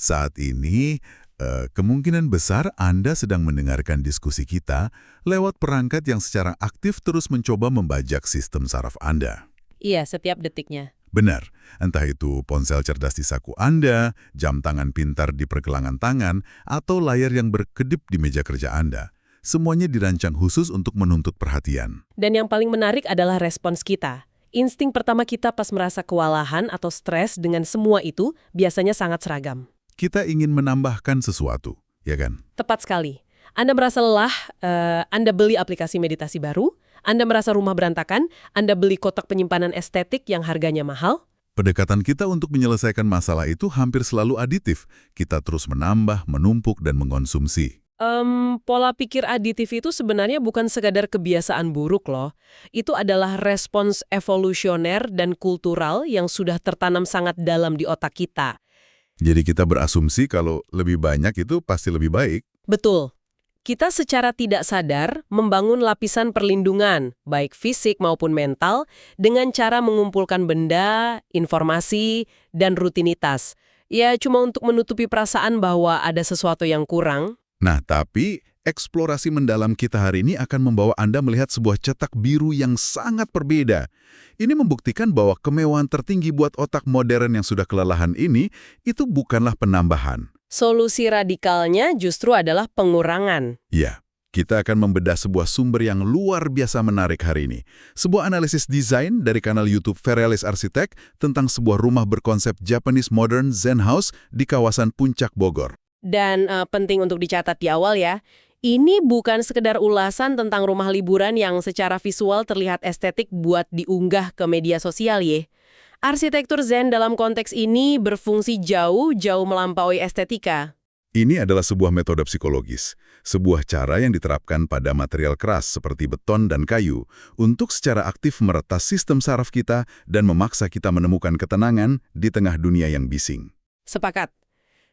Saat ini, kemungkinan besar Anda sedang mendengarkan diskusi kita lewat perangkat yang secara aktif terus mencoba membajak sistem saraf Anda. Iya, setiap detiknya. Benar, entah itu ponsel cerdas di saku Anda, jam tangan pintar di pergelangan tangan, atau layar yang berkedip di meja kerja Anda. Semuanya dirancang khusus untuk menuntut perhatian. Dan yang paling menarik adalah respons kita. Insting pertama kita pas merasa kewalahan atau stres dengan semua itu biasanya sangat seragam. Kita ingin menambahkan sesuatu, ya kan? Tepat sekali. Anda merasa lelah, Anda beli aplikasi meditasi baru, Anda merasa rumah berantakan, Anda beli kotak penyimpanan estetik yang harganya mahal. Pendekatan kita untuk menyelesaikan masalah itu hampir selalu aditif. Kita terus menambah, menumpuk, dan mengkonsumsi. Pola pikir aditif itu sebenarnya bukan sekadar kebiasaan buruk loh. Itu adalah respons evolusioner dan kultural yang sudah tertanam sangat dalam di otak kita. Jadi kita berasumsi kalau lebih banyak itu pasti lebih baik. Betul. Kita secara tidak sadar membangun lapisan perlindungan, baik fisik maupun mental, dengan cara mengumpulkan benda, informasi, dan rutinitas. Ya, cuma untuk menutupi perasaan bahwa ada sesuatu yang kurang. Nah, tapi eksplorasi mendalam kita hari ini akan membawa Anda melihat sebuah cetak biru yang sangat berbeda. Ini membuktikan bahwa kemewahan tertinggi buat otak modern yang sudah kelelahan ini, itu bukanlah penambahan. Solusi radikalnya justru adalah pengurangan. Ya, kita akan membedah sebuah sumber yang luar biasa menarik hari ini. Sebuah analisis desain dari kanal YouTube Veralis Arsitek tentang sebuah rumah berkonsep Japanese Modern Zen House di kawasan Puncak Bogor. Dan penting untuk dicatat di awal ya, ini bukan sekedar ulasan tentang rumah liburan yang secara visual terlihat estetik buat diunggah ke media sosial ya. Arsitektur Zen dalam konteks ini berfungsi jauh-jauh melampaui estetika. Ini adalah sebuah metode psikologis, sebuah cara yang diterapkan pada material keras seperti beton dan kayu untuk secara aktif meretas sistem saraf kita dan memaksa kita menemukan ketenangan di tengah dunia yang bising. Sepakat.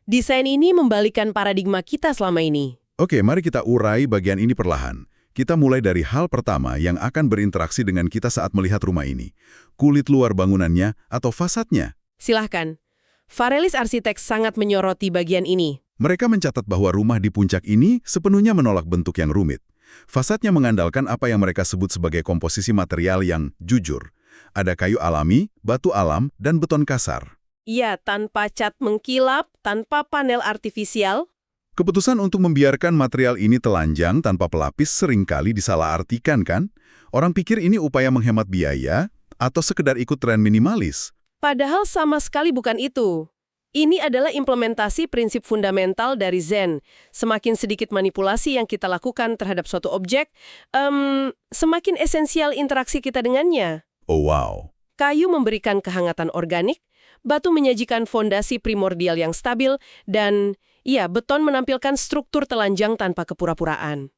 Desain ini membalikan paradigma kita selama ini. Oke, mari kita urai bagian ini perlahan. Kita mulai dari hal pertama yang akan berinteraksi dengan kita saat melihat rumah ini. Kulit luar bangunannya atau fasadnya. Silahkan. Veralis Arsitek sangat menyoroti bagian ini. Mereka mencatat bahwa rumah di puncak ini sepenuhnya menolak bentuk yang rumit. Fasadnya mengandalkan apa yang mereka sebut sebagai komposisi material yang jujur. Ada kayu alami, batu alam, dan beton kasar. Iya, tanpa cat mengkilap, tanpa panel artifisial. Keputusan untuk membiarkan material ini telanjang tanpa pelapis seringkali disalahartikan kan? Orang pikir ini upaya menghemat biaya atau sekedar ikut tren minimalis. Padahal sama sekali bukan itu. Ini adalah implementasi prinsip fundamental dari Zen. Semakin sedikit manipulasi yang kita lakukan terhadap suatu objek, semakin esensial interaksi kita dengannya. Oh wow. Kayu memberikan kehangatan organik, batu menyajikan fondasi primordial yang stabil, dan beton menampilkan struktur telanjang tanpa kepura-puraan.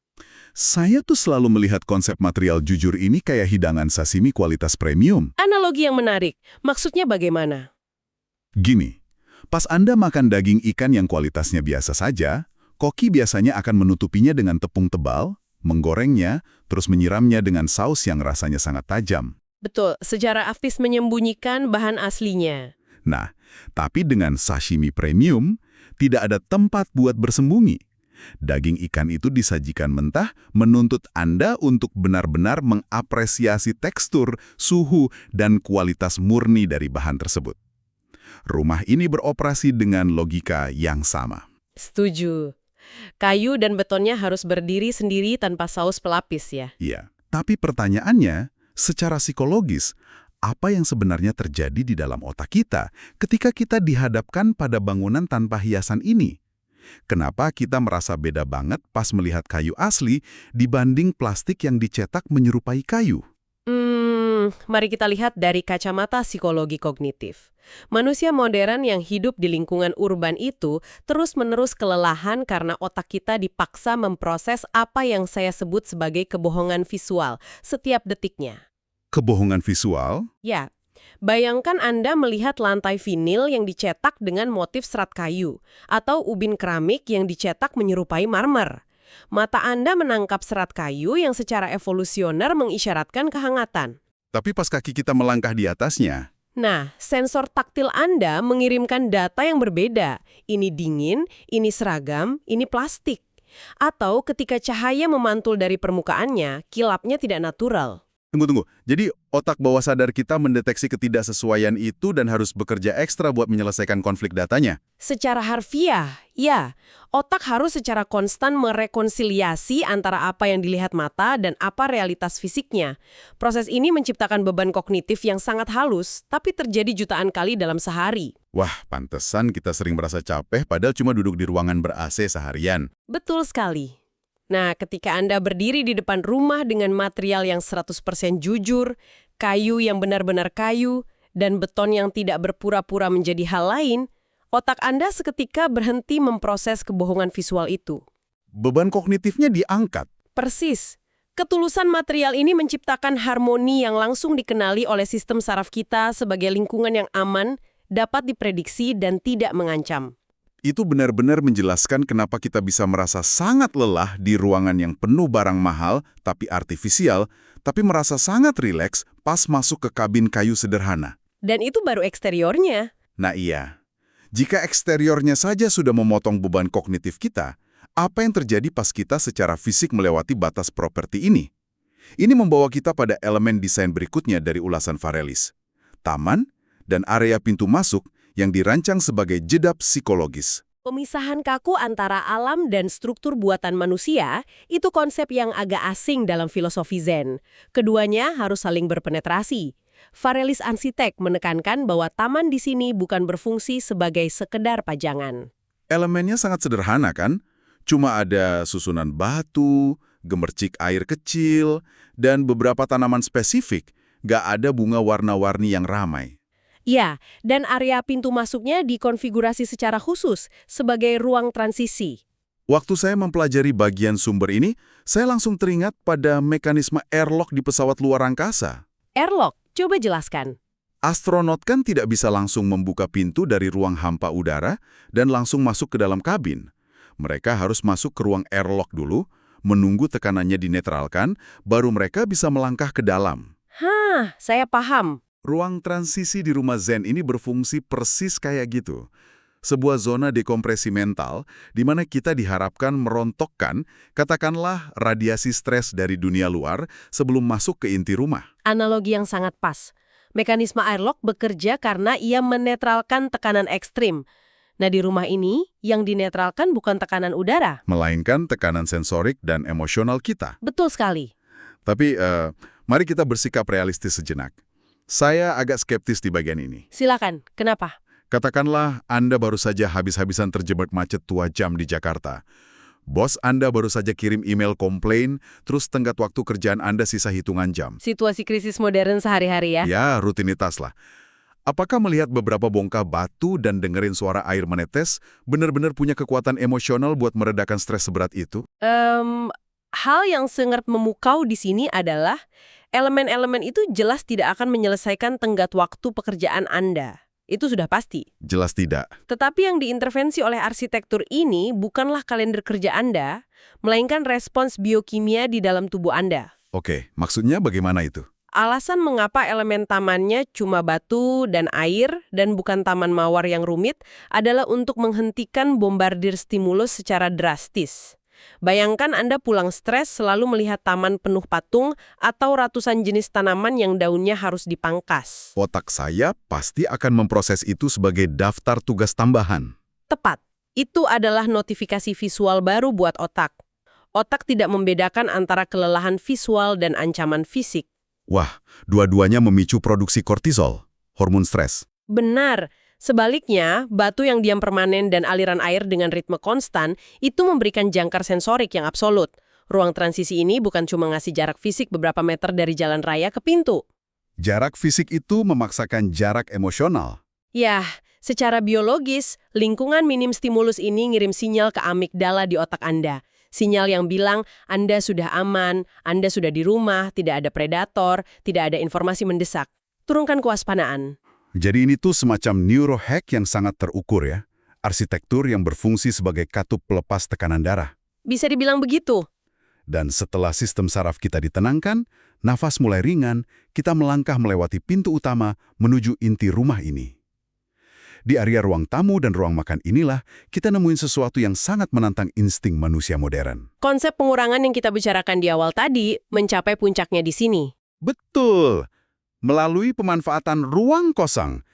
Saya tuh selalu melihat konsep material jujur ini kayak hidangan sashimi kualitas premium. Analogi yang menarik. Maksudnya bagaimana? Gini, pas Anda makan daging ikan yang kualitasnya biasa saja, koki biasanya akan menutupinya dengan tepung tebal, menggorengnya, terus menyiramnya dengan saus yang rasanya sangat tajam. Betul, secara aktif menyembunyikan bahan aslinya. Nah, tapi dengan sashimi premium, tidak ada tempat buat bersembunyi. Daging ikan itu disajikan mentah, menuntut Anda untuk benar-benar mengapresiasi tekstur, suhu, dan kualitas murni dari bahan tersebut. Rumah ini beroperasi dengan logika yang sama. Setuju. Kayu dan betonnya harus berdiri sendiri tanpa saus pelapis ya? Iya, tapi pertanyaannya, secara psikologis, apa yang sebenarnya terjadi di dalam otak kita ketika kita dihadapkan pada bangunan tanpa hiasan ini? Kenapa kita merasa beda banget pas melihat kayu asli dibanding plastik yang dicetak menyerupai kayu? Mari kita lihat dari kacamata psikologi kognitif. Manusia modern yang hidup di lingkungan urban itu terus-menerus kelelahan karena otak kita dipaksa memproses apa yang saya sebut sebagai kebohongan visual setiap detiknya. Kebohongan visual? Ya, bayangkan Anda melihat lantai vinil yang dicetak dengan motif serat kayu, atau ubin keramik yang dicetak menyerupai marmer. Mata Anda menangkap serat kayu yang secara evolusioner mengisyaratkan kehangatan. Tapi pas kaki kita melangkah di atasnya, Nah, sensor taktil Anda mengirimkan data yang berbeda. Ini dingin, ini seragam, ini plastik. Atau ketika cahaya memantul dari permukaannya, kilapnya tidak natural. Tunggu. Jadi otak bawah sadar kita mendeteksi ketidaksesuaian itu dan harus bekerja ekstra buat menyelesaikan konflik datanya. Secara harfiah, ya, otak harus secara konstan merekonsiliasi antara apa yang dilihat mata dan apa realitas fisiknya. Proses ini menciptakan beban kognitif yang sangat halus, tapi terjadi jutaan kali dalam sehari. Wah, pantesan kita sering merasa capek padahal cuma duduk di ruangan ber-AC seharian. Betul sekali. Nah, ketika Anda berdiri di depan rumah dengan material yang 100% jujur, kayu yang benar-benar kayu, dan beton yang tidak berpura-pura menjadi hal lain, otak Anda seketika berhenti memproses kebohongan visual itu. Beban kognitifnya diangkat. Persis. Ketulusan material ini menciptakan harmoni yang langsung dikenali oleh sistem saraf kita sebagai lingkungan yang aman, dapat diprediksi, dan tidak mengancam. Itu benar-benar menjelaskan kenapa kita bisa merasa sangat lelah di ruangan yang penuh barang mahal tapi artifisial, tapi merasa sangat rileks pas masuk ke kabin kayu sederhana. Dan itu baru eksteriornya. Nah iya, jika eksteriornya saja sudah memotong beban kognitif kita, apa yang terjadi pas kita secara fisik melewati batas properti ini? Ini membawa kita pada elemen desain berikutnya dari ulasan Varelis. Taman dan area pintu masuk yang dirancang sebagai jeda psikologis. Pemisahan kaku antara alam dan struktur buatan manusia itu konsep yang agak asing dalam filosofi Zen. Keduanya harus saling berpenetrasi. Varelis arsitek menekankan bahwa taman di sini bukan berfungsi sebagai sekedar pajangan. Elemennya sangat sederhana kan? Cuma ada susunan batu, gemercik air kecil, dan beberapa tanaman spesifik. Nggak ada bunga warna-warni yang ramai. Ya, dan area pintu masuknya dikonfigurasi secara khusus sebagai ruang transisi. Waktu saya mempelajari bagian sumber ini, saya langsung teringat pada mekanisme airlock di pesawat luar angkasa. Airlock, coba jelaskan. Astronot kan tidak bisa langsung membuka pintu dari ruang hampa udara dan langsung masuk ke dalam kabin. Mereka harus masuk ke ruang airlock dulu, menunggu tekanannya dinetralkan, baru mereka bisa melangkah ke dalam. Hah, saya paham. Ruang transisi di rumah Zen ini berfungsi persis kayak gitu. Sebuah zona dekompresi mental di mana kita diharapkan merontokkan, katakanlah radiasi stres dari dunia luar sebelum masuk ke inti rumah. Analogi yang sangat pas. Mekanisme airlock bekerja karena ia menetralkan tekanan ekstrim. Nah, di rumah ini, yang dinetralkan bukan tekanan udara. Melainkan tekanan sensorik dan emosional kita. Betul sekali. Tapi, mari kita bersikap realistis sejenak. Saya agak skeptis di bagian ini. Silakan, kenapa? Katakanlah Anda baru saja habis-habisan terjebak macet 2 jam di Jakarta. Bos Anda baru saja kirim email komplain, terus tenggat waktu kerjaan Anda sisa hitungan jam. Situasi krisis modern sehari-hari ya? Ya, rutinitas lah. Apakah melihat beberapa bongkah batu dan dengerin suara air menetes benar-benar punya kekuatan emosional buat meredakan stres seberat itu? Hal yang sangat memukau di sini adalah elemen-elemen itu jelas tidak akan menyelesaikan tenggat waktu pekerjaan Anda. Itu sudah pasti. Jelas tidak. Tetapi yang diintervensi oleh arsitektur ini bukanlah kalender kerja Anda, melainkan respons biokimia di dalam tubuh Anda. Oke, maksudnya bagaimana itu? Alasan mengapa elemen tamannya cuma batu dan air dan bukan taman mawar yang rumit adalah untuk menghentikan bombardir stimulus secara drastis. Bayangkan Anda pulang stres selalu melihat taman penuh patung atau ratusan jenis tanaman yang daunnya harus dipangkas. Otak saya pasti akan memproses itu sebagai daftar tugas tambahan. Tepat. Itu adalah notifikasi visual baru buat otak. Otak tidak membedakan antara kelelahan visual dan ancaman fisik. Wah, dua-duanya memicu produksi kortisol, hormon stres. Benar. Sebaliknya, batu yang diam permanen dan aliran air dengan ritme konstan itu memberikan jangkar sensorik yang absolut. Ruang transisi ini bukan cuma ngasih jarak fisik beberapa meter dari jalan raya ke pintu. Jarak fisik itu memaksakan jarak emosional. Yah, secara biologis, lingkungan minim stimulus ini ngirim sinyal ke amigdala di otak Anda. Sinyal yang bilang Anda sudah aman, Anda sudah di rumah, tidak ada predator, tidak ada informasi mendesak. Turunkan kewaspadaan. Jadi ini tuh semacam neurohack yang sangat terukur ya. Arsitektur yang berfungsi sebagai katup pelepas tekanan darah. Bisa dibilang begitu. Dan setelah sistem saraf kita ditenangkan, nafas mulai ringan, kita melangkah melewati pintu utama menuju inti rumah ini. Di area ruang tamu dan ruang makan inilah kita nemuin sesuatu yang sangat menantang insting manusia modern. Konsep pengurangan yang kita bicarakan di awal tadi mencapai puncaknya di sini. Betul! Melalui pemanfaatan ruang kosong.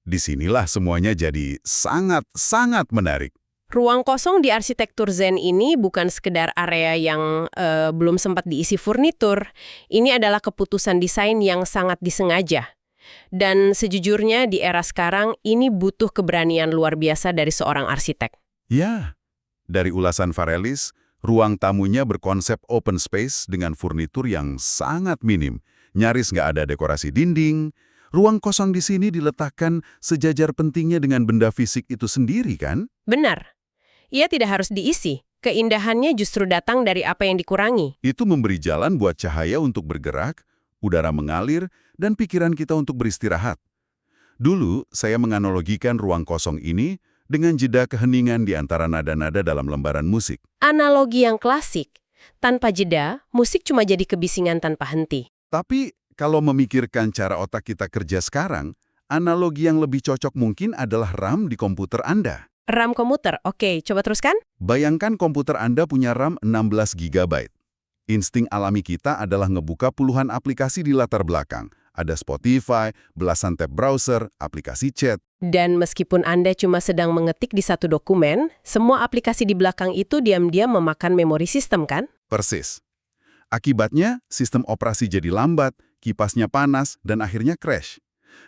Disinilah semuanya jadi sangat menarik. Ruang kosong di arsitektur Zen ini bukan sekedar area yang belum sempat diisi furnitur. Ini adalah keputusan desain yang sangat disengaja. Dan sejujurnya di era sekarang ini butuh keberanian luar biasa dari seorang arsitek. Ya, dari ulasan Varelis, ruang tamunya berkonsep open space dengan furnitur yang sangat minim. Nyaris nggak ada dekorasi dinding. Ruang kosong di sini diletakkan sejajar pentingnya dengan benda fisik itu sendiri, kan? Benar. Ia tidak harus diisi. Keindahannya justru datang dari apa yang dikurangi. Itu memberi jalan buat cahaya untuk bergerak, udara mengalir, dan pikiran kita untuk beristirahat. Dulu, saya menganalogikan ruang kosong ini dengan jeda keheningan di antara nada-nada dalam lembaran musik. Analogi yang klasik. Tanpa jeda, musik cuma jadi kebisingan tanpa henti. Tapi, kalau memikirkan cara otak kita kerja sekarang, analogi yang lebih cocok mungkin adalah RAM di komputer Anda. RAM komuter, oke, coba teruskan. Bayangkan komputer Anda punya RAM 16 GB. Insting alami kita adalah ngebuka puluhan aplikasi di latar belakang. Ada Spotify, belasan tab browser, aplikasi chat. Dan meskipun Anda cuma sedang mengetik di satu dokumen, semua aplikasi di belakang itu diam-diam memakan memori sistem, kan? Persis. Akibatnya, sistem operasi jadi lambat, kipasnya panas, dan akhirnya crash.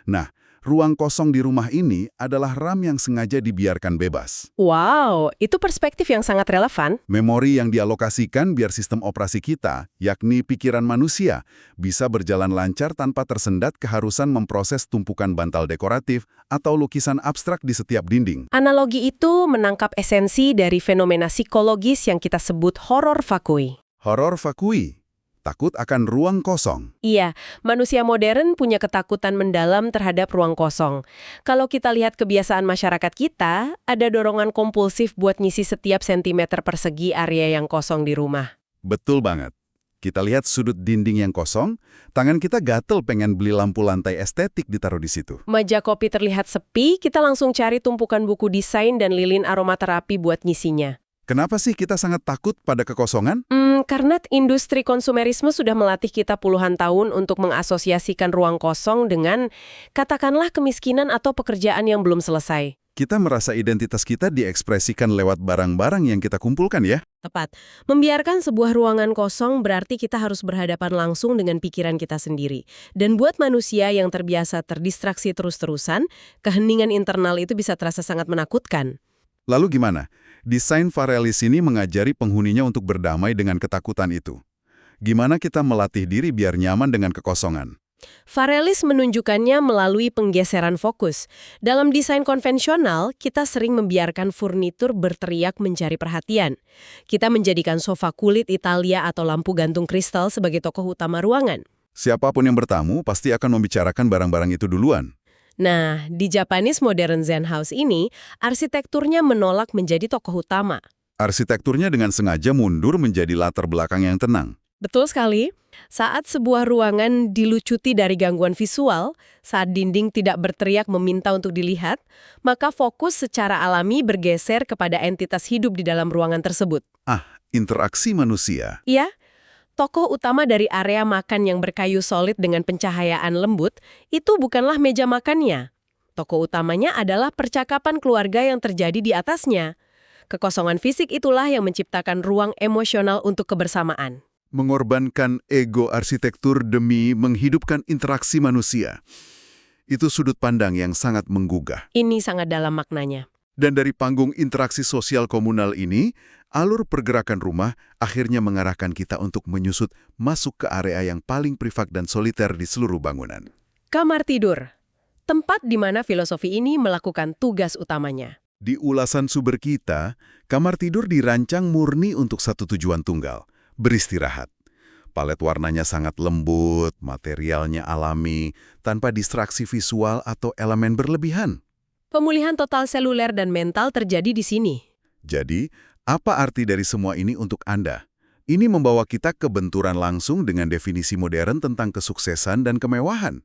Nah, ruang kosong di rumah ini adalah RAM yang sengaja dibiarkan bebas. Wow, itu perspektif yang sangat relevan. Memori yang dialokasikan biar sistem operasi kita, yakni pikiran manusia, bisa berjalan lancar tanpa tersendat keharusan memproses tumpukan bantal dekoratif atau lukisan abstrak di setiap dinding. Analogi itu menangkap esensi dari fenomena psikologis yang kita sebut horor vakui. Horor vakui, takut akan ruang kosong. Iya, manusia modern punya ketakutan mendalam terhadap ruang kosong. Kalau kita lihat kebiasaan masyarakat kita, ada dorongan kompulsif buat ngisi setiap sentimeter persegi area yang kosong di rumah. Betul banget. Kita lihat sudut dinding yang kosong, tangan kita gatel pengen beli lampu lantai estetik ditaruh di situ. Meja kopi terlihat sepi, kita langsung cari tumpukan buku desain dan lilin aromaterapi buat ngisinya. Kenapa sih kita sangat takut pada kekosongan? Karena industri konsumerisme sudah melatih kita puluhan tahun untuk mengasosiasikan ruang kosong dengan, katakanlah, kemiskinan atau pekerjaan yang belum selesai. Kita merasa identitas kita diekspresikan lewat barang-barang yang kita kumpulkan ya? Tepat. Membiarkan sebuah ruangan kosong berarti kita harus berhadapan langsung dengan pikiran kita sendiri. Dan buat manusia yang terbiasa terdistraksi terus-terusan, keheningan internal itu bisa terasa sangat menakutkan. Lalu gimana? Desain Varelis ini mengajari penghuninya untuk berdamai dengan ketakutan itu. Gimana kita melatih diri biar nyaman dengan kekosongan? Varelis menunjukkannya melalui penggeseran fokus. Dalam desain konvensional, kita sering membiarkan furnitur berteriak mencari perhatian. Kita menjadikan sofa kulit Italia atau lampu gantung kristal sebagai tokoh utama ruangan. Siapapun yang bertamu pasti akan membicarakan barang-barang itu duluan. Nah, di Japanese Modern Zen House ini, arsitekturnya menolak menjadi tokoh utama. Arsitekturnya dengan sengaja mundur menjadi latar belakang yang tenang. Betul sekali. Saat sebuah ruangan dilucuti dari gangguan visual, saat dinding tidak berteriak meminta untuk dilihat, maka fokus secara alami bergeser kepada entitas hidup di dalam ruangan tersebut. Interaksi manusia. Iya. Tokoh utama dari area makan yang berkayu solid dengan pencahayaan lembut, itu bukanlah meja makannya. Tokoh utamanya adalah percakapan keluarga yang terjadi di atasnya. Kekosongan fisik itulah yang menciptakan ruang emosional untuk kebersamaan. Mengorbankan ego arsitektur demi menghidupkan interaksi manusia. Itu sudut pandang yang sangat menggugah. Ini sangat dalam maknanya. Dan dari panggung interaksi sosial komunal ini, alur pergerakan rumah akhirnya mengarahkan kita untuk menyusut masuk ke area yang paling privat dan soliter di seluruh bangunan. Kamar tidur. Tempat di mana filosofi ini melakukan tugas utamanya. Di ulasan sumber kita, kamar tidur dirancang murni untuk satu tujuan tunggal, beristirahat. Palet warnanya sangat lembut, materialnya alami, tanpa distraksi visual atau elemen berlebihan. Pemulihan total seluler dan mental terjadi di sini. Jadi, apa arti dari semua ini untuk Anda? Ini membawa kita ke benturan langsung dengan definisi modern tentang kesuksesan dan kemewahan.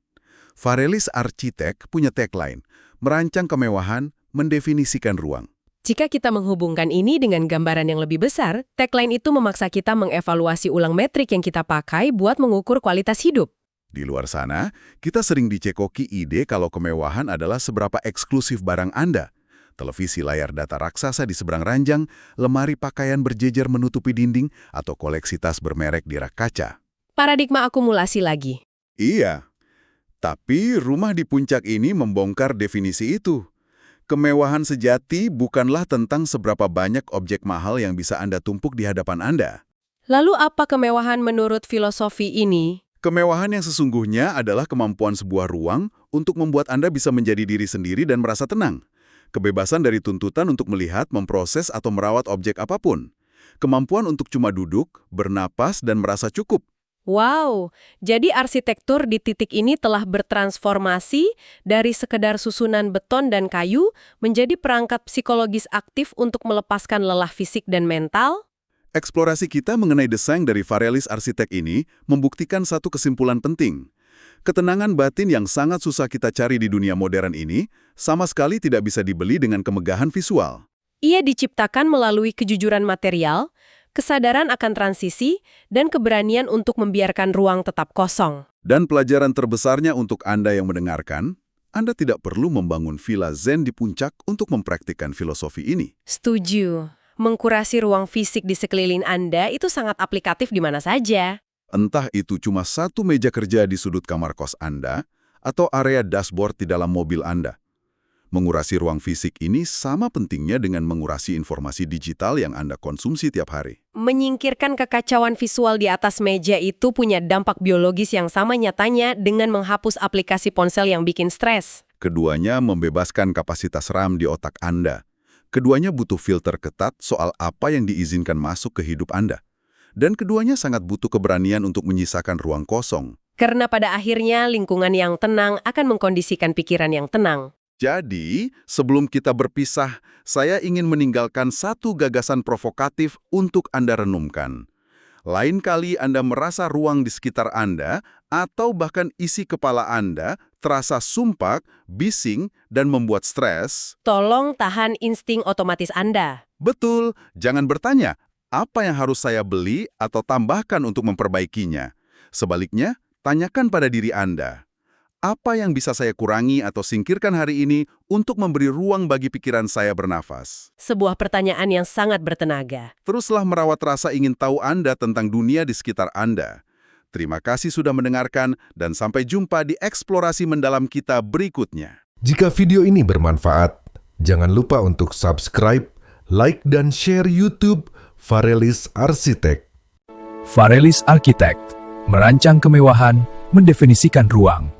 Varelis Arsitek punya tagline, merancang kemewahan, mendefinisikan ruang. Jika kita menghubungkan ini dengan gambaran yang lebih besar, tagline itu memaksa kita mengevaluasi ulang metrik yang kita pakai buat mengukur kualitas hidup. Di luar sana, kita sering dicekoki ide kalau kemewahan adalah seberapa eksklusif barang Anda. Televisi layar data raksasa di seberang ranjang, lemari pakaian berjejer menutupi dinding, atau koleksi tas bermerek di rak kaca. Paradigma akumulasi lagi. Iya, tapi rumah di puncak ini membongkar definisi itu. Kemewahan sejati bukanlah tentang seberapa banyak objek mahal yang bisa Anda tumpuk di hadapan Anda. Lalu apa kemewahan menurut filosofi ini? Kemewahan yang sesungguhnya adalah kemampuan sebuah ruang untuk membuat Anda bisa menjadi diri sendiri dan merasa tenang. Kebebasan dari tuntutan untuk melihat, memproses, atau merawat objek apapun. Kemampuan untuk cuma duduk, bernapas, dan merasa cukup. Wow, jadi arsitektur di titik ini telah bertransformasi dari sekedar susunan beton dan kayu menjadi perangkat psikologis aktif untuk melepaskan lelah fisik dan mental? Eksplorasi kita mengenai desain dari Varelis Arsitek ini membuktikan satu kesimpulan penting. Ketenangan batin yang sangat susah kita cari di dunia modern ini sama sekali tidak bisa dibeli dengan kemegahan visual. Ia diciptakan melalui kejujuran material, kesadaran akan transisi, dan keberanian untuk membiarkan ruang tetap kosong. Dan pelajaran terbesarnya untuk Anda yang mendengarkan, Anda tidak perlu membangun villa zen di puncak untuk mempraktikkan filosofi ini. Setuju. Mengkurasi ruang fisik di sekeliling Anda itu sangat aplikatif di mana saja. Entah itu cuma satu meja kerja di sudut kamar kos Anda, atau area dashboard di dalam mobil Anda. Mengurasi ruang fisik ini sama pentingnya dengan mengurasi informasi digital yang Anda konsumsi tiap hari. Menyingkirkan kekacauan visual di atas meja itu punya dampak biologis yang sama nyatanya dengan menghapus aplikasi ponsel yang bikin stres. Keduanya membebaskan kapasitas RAM di otak Anda. Keduanya butuh filter ketat soal apa yang diizinkan masuk ke hidup Anda. Dan keduanya sangat butuh keberanian untuk menyisakan ruang kosong. Karena pada akhirnya lingkungan yang tenang akan mengkondisikan pikiran yang tenang. Jadi, sebelum kita berpisah, saya ingin meninggalkan satu gagasan provokatif untuk Anda renungkan. Lain kali Anda merasa ruang di sekitar Anda, atau bahkan isi kepala Anda, terasa sumpak, bising, dan membuat stres. Tolong tahan insting otomatis Anda. Betul, jangan bertanya, apa yang harus saya beli atau tambahkan untuk memperbaikinya? Sebaliknya, tanyakan pada diri Anda. Apa yang bisa saya kurangi atau singkirkan hari ini untuk memberi ruang bagi pikiran saya bernafas? Sebuah pertanyaan yang sangat bertenaga. Teruslah merawat rasa ingin tahu Anda tentang dunia di sekitar Anda. Terima kasih sudah mendengarkan dan sampai jumpa di eksplorasi mendalam kita berikutnya. Jika video ini bermanfaat, jangan lupa untuk subscribe, like, dan share YouTube Varelis Arsitek. Varelis Arsitek, merancang kemewahan, mendefinisikan ruang.